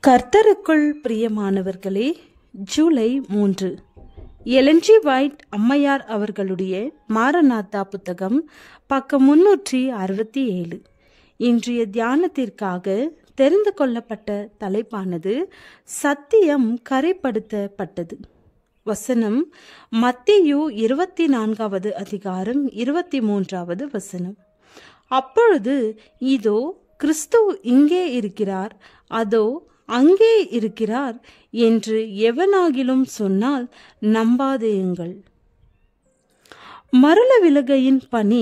கர்த்தருக்குள் பிரியமானவர்களே, July 3 Elon G white அம்மையார் அவர்களுடைய மாரநாதா புத்தகம், பக்கம் 367. இன்றைய தியானத்திற்காக தெரிந்து கொள்ளப்பட்ட தலைப்பானது சத்தியம் கரைப்படுத்தப்பட்டது. வசனம் மத்தேயு 24வது அதிகாரம் 23வது வசனம். அப்பொழுது இதோ கிறிஸ்து இங்கே இருக்கிறார், அதோ அங்கே இருக்கிறார் என்று எவனாகிலும் சொன்னால் நம்பாதேயுங்கள். மருள விலகையின் பணி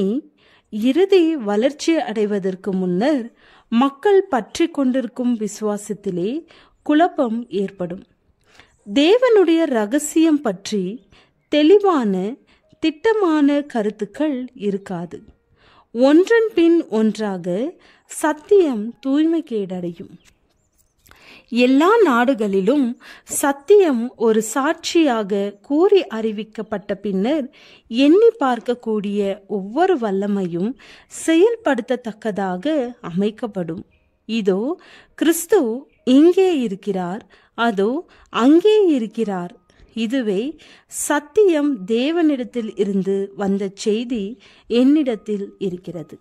இறுதி வளர்ச்சி அடைவதற்கு முன்னர் மக்கள் பற்றி கொண்டிருக்கும் விசுவாசத்திலே குழப்பம் ஏற்படும். தேவனுடைய ரகசியம் பற்றி தெளிவான திட்டமான கருத்துக்கள் இருக்காது. ஒன்றன் பின் ஒன்றாக சத்தியம் தூய்மைக்கேடடையும். எல்லா நாடுகளிலும் சத்தியம் ஒரு சாட்சியாக கூறி அறிவிக்கப்பட்ட பின்னர் எண்ணி பார்க்கக்கூடிய ஒவ்வொரு வல்லமையும் செயல்படுத்தத்தக்கதாக அமைக்கப்படும். இதோ கிறிஸ்து இங்கே இருக்கிறார், அதோ அங்கே இருக்கிறார். இதுவே சத்தியம் தேவனிடத்தில் இருந்து வந்த செய்தி என்னிடத்தில் இருக்கிறது.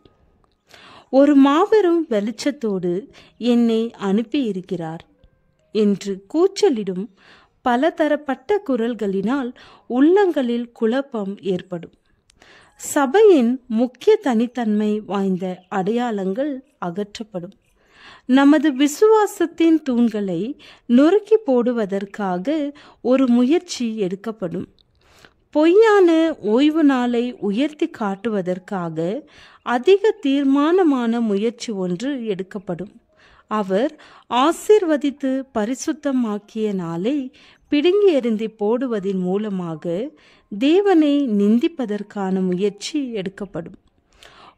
ஒரு மாபெரும் வெளிச்சத்தோடு என்னை அனுப்பி இருக்கிறார் என்று கூச்சலிடும் பலதரப்பட்ட குரல்களினால் உள்ளங்களில் குழப்பம் ஏற்படும். சபையின் முக்கிய தனித்தன்மை வாய்ந்த அடையாளங்கள் அகற்றப்படும். நமது விசுவாசத்தின் தூண்களை நொறுக்கி போடுவதற்காக ஒரு முயற்சி எடுக்கப்படும். பொய்யான ஓய்வு நாளை உயர்த்தி காட்டுவதற்காக அதிக தீர்மானமான முயற்சி ஒன்று எடுக்கப்படும். அவர் ஆசீர்வதித்து பரிசுத்தமாக்கிய நாளை பிடுங்கி எறிந்து போடுவதன் மூலமாக தேவனை நிந்திப்பதற்கான முயற்சி எடுக்கப்படும்.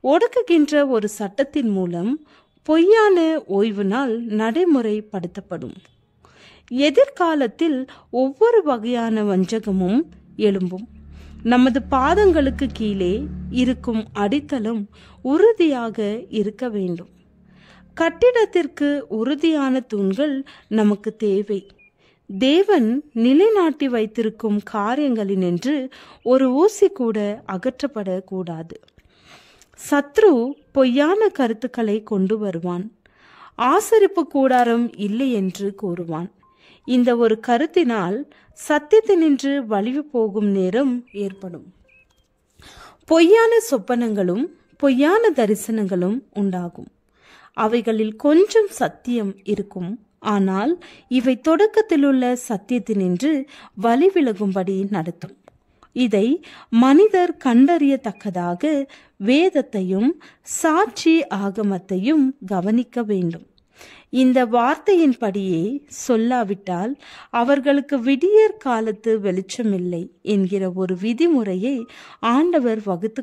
ஒடுக்குகின்ற ஒரு சட்டத்தின் மூலம் பொய்யான ஓய்வு நாள் நடைமுறைப்படுத்தப்படும். எதிர்காலத்தில் ஒவ்வொரு வகையான வஞ்சகமும் எழும்பும். நமது பாதங்களுக்கு கீழே இருக்கும் அடித்தளம் உறுதியாக இருக்க வேண்டும். கட்டிடத்திற்கு உறுதியான தூண்கள் நமக்கு தேவை. தேவன் நிலைநாட்டி வைத்திருக்கும் காரியங்களினின்று ஒரு ஊசி கூட அகற்றப்படக்கூடாது. சத்ரு பொய்யான கருத்துக்களை கொண்டு வருவான். ஆசரிப்பு கூடாரம் இல்லை என்று கூறுவான். இந்த ஒரு கருத்தினால் சத்தியத்தினின்று வலிவு போகும் நேரம் ஏற்படும். பொய்யான சொப்பனங்களும் பொய்யான தரிசனங்களும் உண்டாகும். அவைகளில் கொஞ்சம் சத்தியம் இருக்கும், ஆனால் இவை தொடக்கத்திலுள்ள சத்தியத்தினின்று வழி விலகும்படி நடத்தும். இதை மனிதர் கண்டறியத்தக்கதாக வேதத்தையும் சாட்சி ஆகமத்தையும் கவனிக்க வேண்டும். இந்த வார்த்தையின்படியே சொல்லாவிட்டால் அவர்களுக்கு விடியற் காலத்து வெளிச்சமில்லை என்கிற ஒரு விதிமுறையை ஆண்டவர் வகுத்து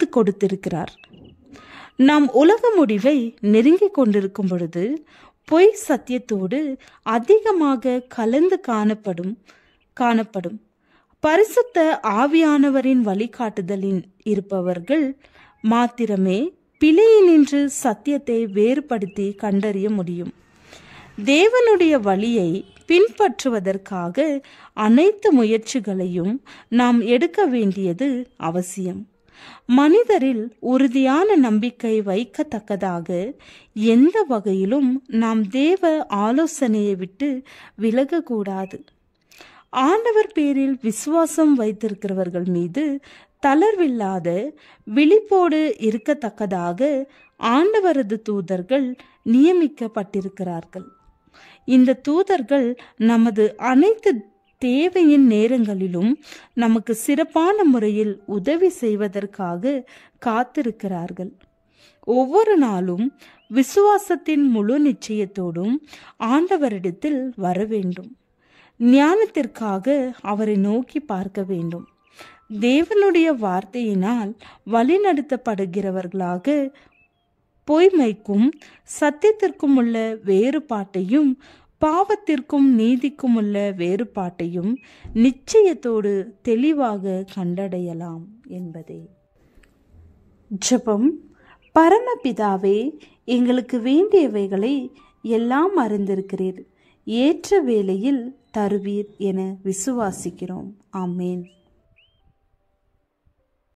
கொடுத்திருக்கிறார். நாம் உலக முடிவை நெருங்கி கொண்டிருக்கும் பொழுது பொய் சத்தியத்தோடு அதிகமாக கலந்து காணப்படும். பரிசுத்த ஆவியானவரின் வழிகாட்டுதலில் இருப்பவர்கள் மாத்திரமே பிழையினின்று சத்தியத்தை வேறுபடுத்தி கண்டறிய முடியும். தேவனுடைய வழியை பின்பற்றுவதற்காக அனைத்து முயற்சிகளையும் நாம் எடுக்க வேண்டியது அவசியம். மனிதரில் உறுதியான நம்பிக்கை வைக்கத்தக்கதாக எந்த வகையிலும் நாம் தேவ ஆலோசனையை விட்டு விலகக்கூடாது. ஆண்டவர் பேரில் விசுவாசம் வைத்திருக்கிறவர்கள் மீது தளர்வில்லாத விழிப்போடு இருக்கத்தக்கதாக ஆண்டவரது தூதர்கள் நியமிக்கப்பட்டிருக்கிறார்கள். இந்த தூதர்கள் நமது அனைத்து தேவையின் நேரங்களிலும் நமக்கு சிறப்பான முறையில் உதவி செய்வதற்காக காத்திருக்கிறார்கள். ஒவ்வொரு நாளும் விசுவாசத்தின் முழு நிச்சயத்தோடும் ஆண்டவரிடத்தில் வர வேண்டும். ஞானத்திற்காக அவரை நோக்கி பார்க்க வேண்டும். தேவனுடைய வார்த்தையினால் வழிநடத்தப்படுகிறவர்களாக பொய்மைக்கும் சத்தியத்திற்கும் உள்ள வேறுபாட்டையும் பாவத்திற்கும் நீதிக்கும் உள்ள வேறுபாட்டையும் நிச்சயத்தோடு தெளிவாக கண்டடையலாம் என்பதே. ஜெபம். பரமபிதாவே, எங்களுக்கு வேண்டியவைகளை எல்லாம் அறிந்திருக்கிறீர். ஏற்ற வேளையில் தருவீர் என விசுவாசிக்கிறோம். ஆமேன்.